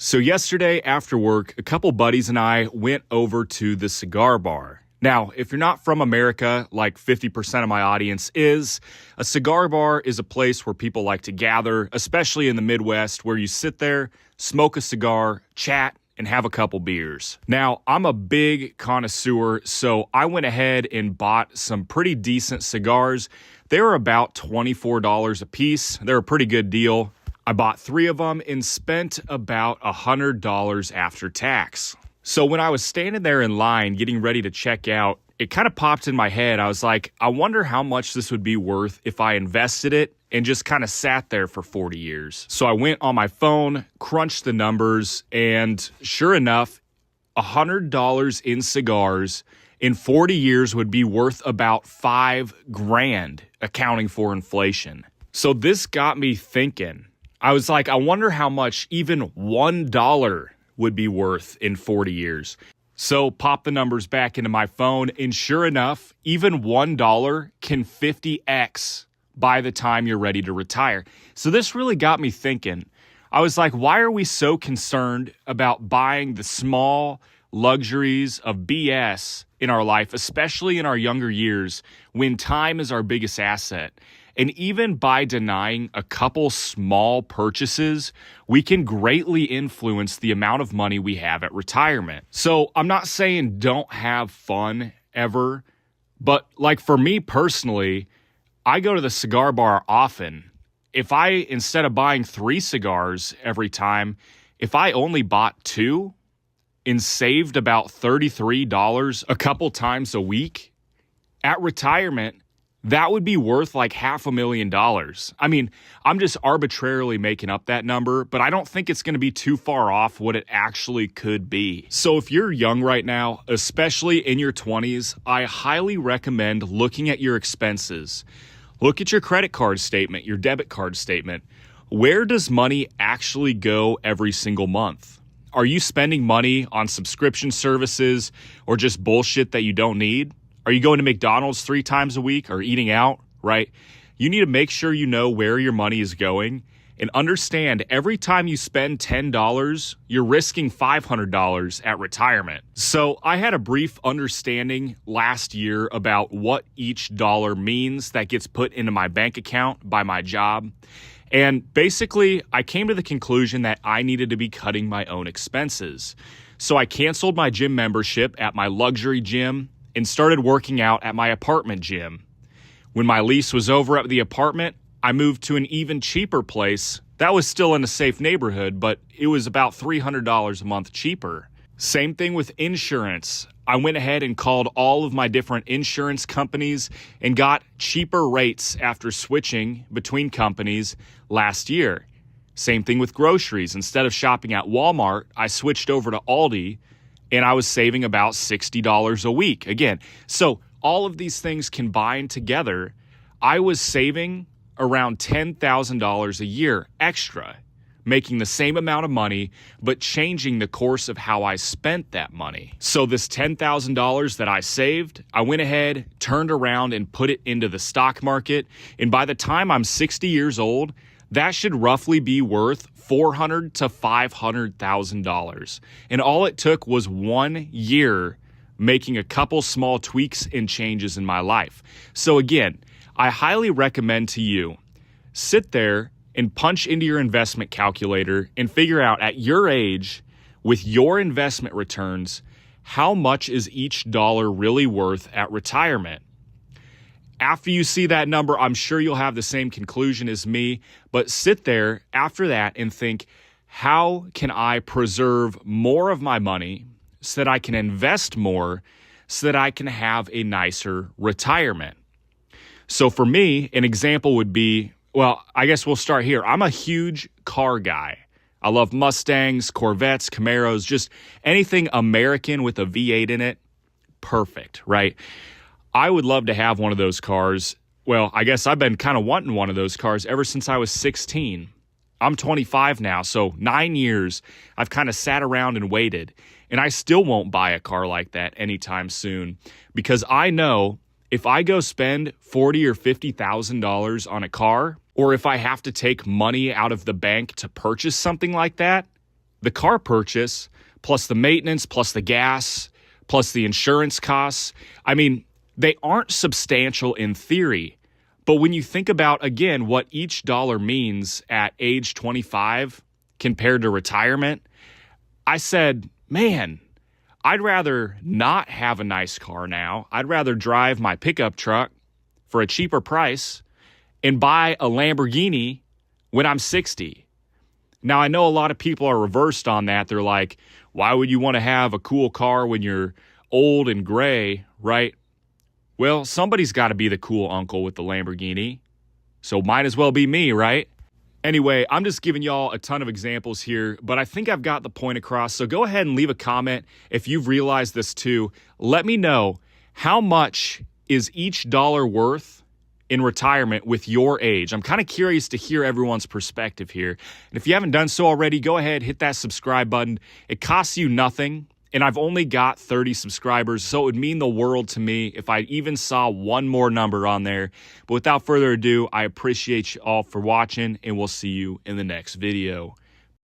So yesterday after work, a couple buddies and I went over to the cigar bar. Now, if you're not from America, like 50% of my audience is, a cigar bar is a place where people like to gather, especially in the Midwest, where you sit there, smoke a cigar, chat, and have a couple beers. Now, I'm a big connoisseur, so I went ahead and bought some pretty decent cigars. They were about $24 a piece. They're a pretty good deal. I bought 3 of them and spent about $100 after tax. So when I was standing there in line getting ready to check out, it kind of popped in my head. I was like, I wonder how much this would be worth if I invested it and just kind of sat there for 40 years. So I went on my phone, crunched the numbers, and sure enough, $100 in cigars in 40 years would be worth about $5,000, accounting for inflation. So this got me thinking. I was like, I wonder how much even $1 would be worth in 40 years. So pop the numbers back into my phone, and sure enough, even $1 can 50x by the time you're ready to retire. So this really got me thinking. I was like, why are we so concerned about buying the small luxuries of BS in our life, especially in our younger years, when time is our biggest asset? And even by denying a couple small purchases, we can greatly influence the amount of money we have at retirement. So I'm not saying don't have fun ever, but like for me personally, I go to the cigar bar often. If I, instead of buying 3 cigars every time, if I only bought 2 and saved about $33 a couple times a week, at retirement, that would be worth like $500,000. I mean, I'm just arbitrarily making up that number, but I don't think it's going to be too far off what it actually could be. So if you're young right now, especially in your 20s, I highly recommend looking at your expenses. Look at your credit card statement, your debit card statement. Where does money actually go every single month? Are you spending money on subscription services or just bullshit that you don't need? Are you going to McDonald's 3 times a week or eating out, right? You need to make sure you know where your money is going and understand every time you spend $10, you're risking $500 at retirement. So I had a brief understanding last year about what each dollar means that gets put into my bank account by my job. And basically, I came to the conclusion that I needed to be cutting my own expenses. So I canceled my gym membership at my luxury gym and started working out at my apartment gym. When my lease was over at the apartment, I moved to an even cheaper place that was still in a safe neighborhood, but it was about $300 a month cheaper. Same thing with insurance. I went ahead and called all of my different insurance companies and got cheaper rates after switching between companies last year. Same thing with groceries. Instead of shopping at Walmart, I switched over to Aldi, and I was saving about $60 a week. Again, so all of these things combined together, I was saving around $10,000 a year extra, making the same amount of money, but changing the course of how I spent that money. So this $10,000 that I saved, I went ahead, turned around, and put it into the stock market. And by the time I'm 60 years old, that should roughly be worth $400,000 to $500,000. And all it took was 1 year making a couple small tweaks and changes in my life. So again, I highly recommend to you, sit there and punch into your investment calculator and figure out at your age, with your investment returns, how much is each dollar really worth at retirement. After you see that number, I'm sure you'll have the same conclusion as me, but sit there after that and think, how can I preserve more of my money so that I can invest more so that I can have a nicer retirement? So for me, an example would be, well, I guess we'll start here. I'm a huge car guy. I love Mustangs, Corvettes, Camaros, just anything American with a V8 in it. Perfect, right? I would love to have one of those cars. Well, I guess I've been kind of wanting one of those cars ever since I was 16. I'm 25 now, so 9 years I've kind of sat around and waited, and I still won't buy a car like that anytime soon because I know if I go spend $40,000 or $50,000 on a car, or if I have to take money out of the bank to purchase something like that, the car purchase, plus the maintenance, plus the gas, plus the insurance costs, I mean, they aren't substantial in theory. But when you think about, again, what each dollar means at age 25 compared to retirement, I said, man, I'd rather not have a nice car now. I'd rather drive my pickup truck for a cheaper price and buy a Lamborghini when I'm 60. Now, I know a lot of people are reversed on that. They're like, why would you want to have a cool car when you're old and gray, right? Well, somebody's got to be the cool uncle with the Lamborghini, so might as well be me, right? Anyway, I'm just giving y'all a ton of examples here, but I think I've got the point across. So go ahead and leave a comment if you've realized this too. Let me know, how much is each dollar worth in retirement with your age? I'm kind of curious to hear everyone's perspective here. And if you haven't done so already, go ahead, hit that subscribe button. It costs you nothing. And I've only got 30 subscribers, so it would mean the world to me if I even saw one more number on there. But without further ado, I appreciate you all for watching, and we'll see you in the next video.